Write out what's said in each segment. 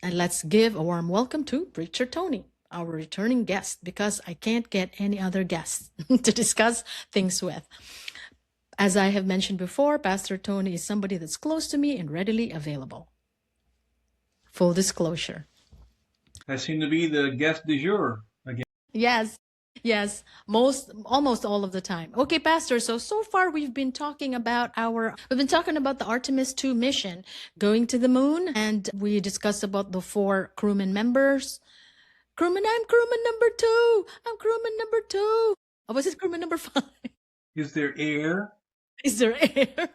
And let's give a warm welcome to Preacher Tony, our returning guest, because I can't get any other guests to discuss things with. As I have mentioned before, Pastor Tony is somebody that's close to me and readily available. Full disclosure. I seem to be the guest du jour again. Yes. Yes, almost all of the time. Okay, Pastor. So far we've been talking about the Artemis II mission going to the moon, and we discussed about the 4 crewman members. I'm crewman number 2. I'm crewman number 2. Or was it crewman number 5? Is there air? Is there air?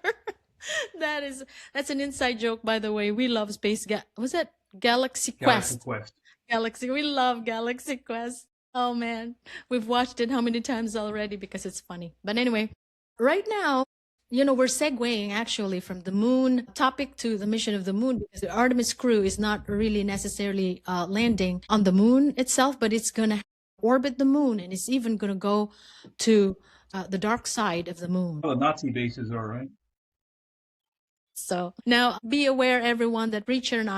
That's an inside joke, by the way. We love space. Was that Galaxy Galaxy Quest? Quest. We love Galaxy Quest. Oh man, we've watched it how many times already because it's funny. But anyway, right now, we're segueing actually from the moon topic to the mission of the moon, because the Artemis crew is not really necessarily landing on the moon itself, but it's going to orbit the moon, and it's even going to go to the dark side of the moon. Well, the Nazi bases are, right? So now be aware, everyone, that Preacher and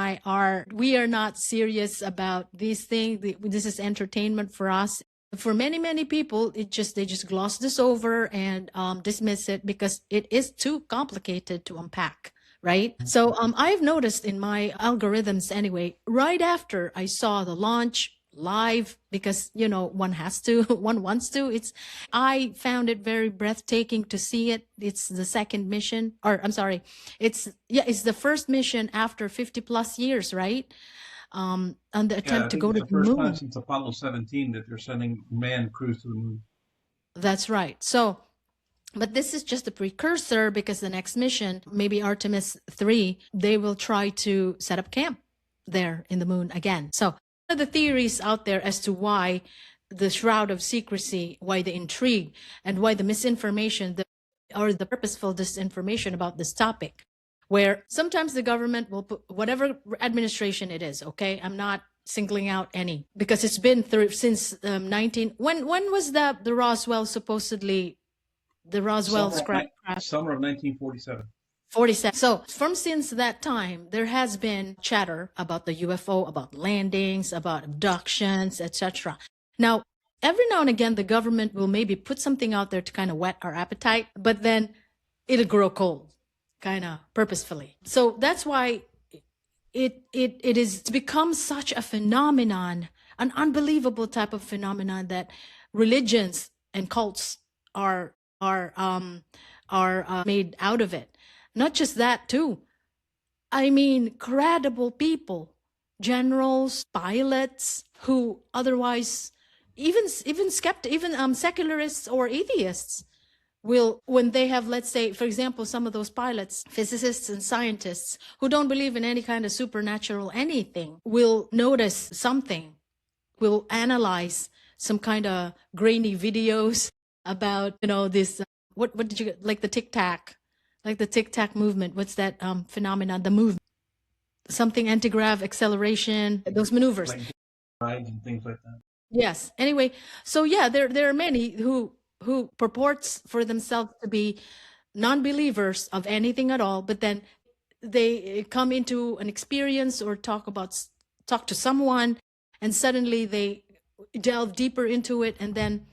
we are not serious about these things. This is entertainment for us. For many, many people, they just gloss this over and dismiss it because it is too complicated to unpack. Right. So I've noticed in my algorithms anyway, right after I saw the launch live, because one wants to, I found it very breathtaking to see it. It's the second mission, or I'm sorry, it's the first mission after 50 plus years, right? On the attempt to go to the moon. It's the first time since Apollo 17 that they're sending manned crews to the moon. That's right. So, but this is just a precursor, because the next mission, maybe Artemis 3, they will try to set up camp there in the moon again. So the theories out there as to why the shroud of secrecy, why the intrigue, and why the misinformation or the purposeful disinformation about this topic, where sometimes the government will put whatever administration it is. Okay, I'm not singling out any, because it's been through since when was the Roswell supposedly the Roswell scrap craft? Summer of 1947. 47. So since that time, there has been chatter about the UFO, about landings, about abductions, etc. Now, every now and again, the government will maybe put something out there to kind of whet our appetite, but then it'll grow cold, kind of purposefully. So that's why it is become such a phenomenon, an unbelievable type of phenomenon, that religions and cults are made out of it. Not just that, too. I mean, credible people, generals, pilots, who otherwise, even secularists or atheists, will, when they have, let's say, for example, some of those pilots, physicists and scientists who don't believe in any kind of supernatural anything, will notice something, will analyze some kind of grainy videos about, this, what did you, like the tic-tac movement. What's that phenomenon? The movement, something anti-grav acceleration, those maneuvers, like rides and things like that. Yes. Anyway, so yeah, there are many who purports for themselves to be non-believers of anything at all, but then they come into an experience or talk to someone, and suddenly they delve deeper into it, and then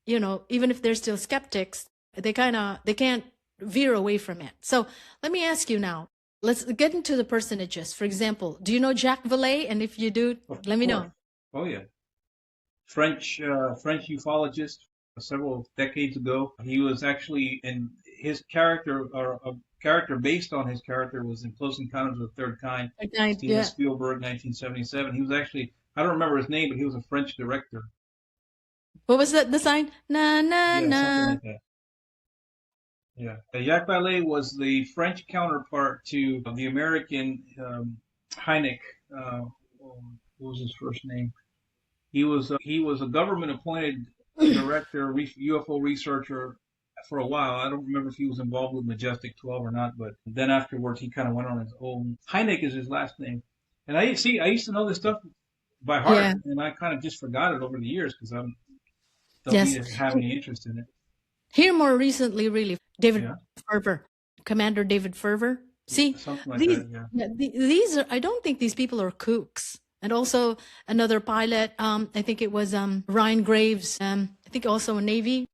even if they're still skeptics, they can't veer away from it. So let me ask you now, let's get into the personages. For example, do you know Jacques Vallée? And if you do, let me know. Oh yeah, French ufologist several decades ago. He was actually in his character, or a character based on his character, was in Close Encounters of the Third Kind. Steven Spielberg, 1977. He was actually, I don't remember his name, but he was a French director. What was that? The sign? Na na na. Something like that. Yeah, Jacques Vallée was the French counterpart to the American Hynek. What was his first name? He was a government-appointed director, UFO researcher for a while. I don't remember if he was involved with Majestic 12 or not, but then afterwards he kind of went on his own. Hynek is his last name, and I used to know this stuff by heart, and I kind of just forgot it over the years because I don't have any interest in it. Here more recently, really, David Ferver, Commander David Ferver. See, something like these that. Yeah. these are, I don't think these people are kooks. And also another pilot, I think it was Ryan Graves, I think also a Navy.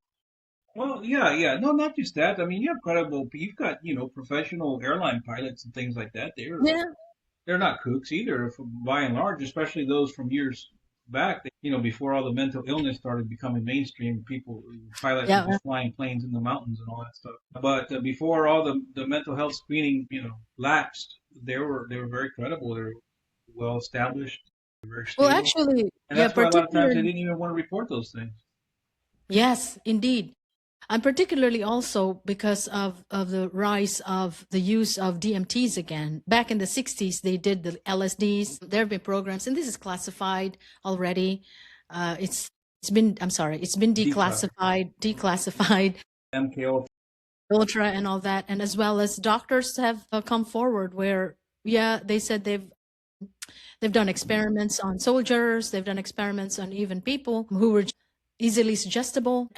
Well, yeah, yeah. No, not just that. I mean, you have credible. You've got professional airline pilots and things like that. Yeah, They're not kooks either, by and large, especially those from years back. Before all the mental illness started becoming mainstream, pilots were yeah. just flying planes in the mountains and all that stuff. But before all the mental health screening, lapsed, they were very credible. They were well established, very Well, stable, actually, and yeah, that's why a lot of times they particularly, didn't even want to report those things. yes, indeed. And particularly also because of the rise of the use of DMTs again. Back in the 60s, they did the LSDs. There have been programs, and this is classified already. It's been Declassified. declassified, MKO. ultra and all that. And as well as doctors have come forward where, yeah, they said they've done experiments on soldiers, they've done experiments on even people who were easily suggestible.